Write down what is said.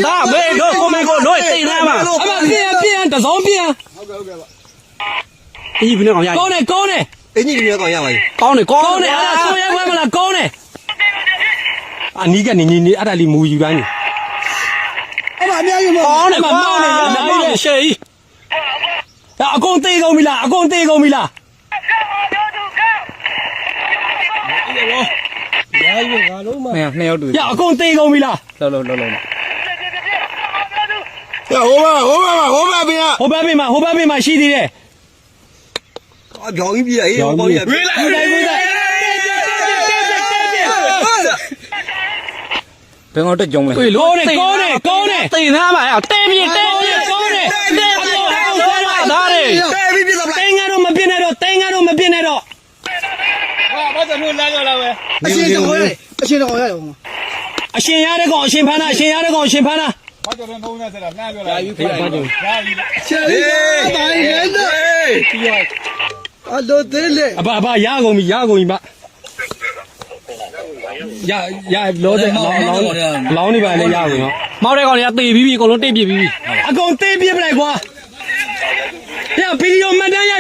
သားမေတို့ကိုမေကိုလွှဲတိတ်သားမှာအမပြန်တစောင်းပြန်ဟုတ်ကဲ့ပါအကြီးဘယ်နဲ့ကောင်ရကောင်းတယ်အင်းကြီးဘယ်နဲ့ကောင်ရပါလဲကောင်းတယ်အဲ့ဒါဆိုရဲဝဲမလားကောင်းတယ်အနီးကနေနေအဲ့ဒါလေးမူယူတိုင်းအဲ့ဒါအများကြီးမကောင်းတယ်မောင်းနေရနိုင်ရှေးအကုန်သေးကုန်ပြီလားမင်းနှစ်ယောက်တူရအကုန်သေးကုန်ပြီလားလောဟိုဘက်ဘေးမှာရှိသေးတယ်ကြောင်ကြီးပြအေးဘောင်းကြီးပြေးလိုက်ဘယ်ငေါတက်ကြုံလဲကောင်းတယ်တိတ်သားမှာတဲပြေကောင်းတယ်သားတယ်တင်းကတော့မပြင်းနဲ့တော့ဘာသာလို့လမ်းရလာပဲအရှင်ရတဲ့ကောင်အရှင်ဖမ်းတာဘာကြောင့်တော့နှုံးနေစရာနှားပြောလာပြီချယ်ရီတိုင်းရဲတဲ့အလိုသေးလေအဘရကုန်ပြီမရလောတဲ့လောင်းနေပါလေရကုန်ရောမောက်တဲ့ကောင်တွေကတေးပြီးအကုန်လုံးတိတ်ပြပြီးအကုန်တေးပြပလိုက်ကွာညဗီဒီယိုမှတ်တမ်းရ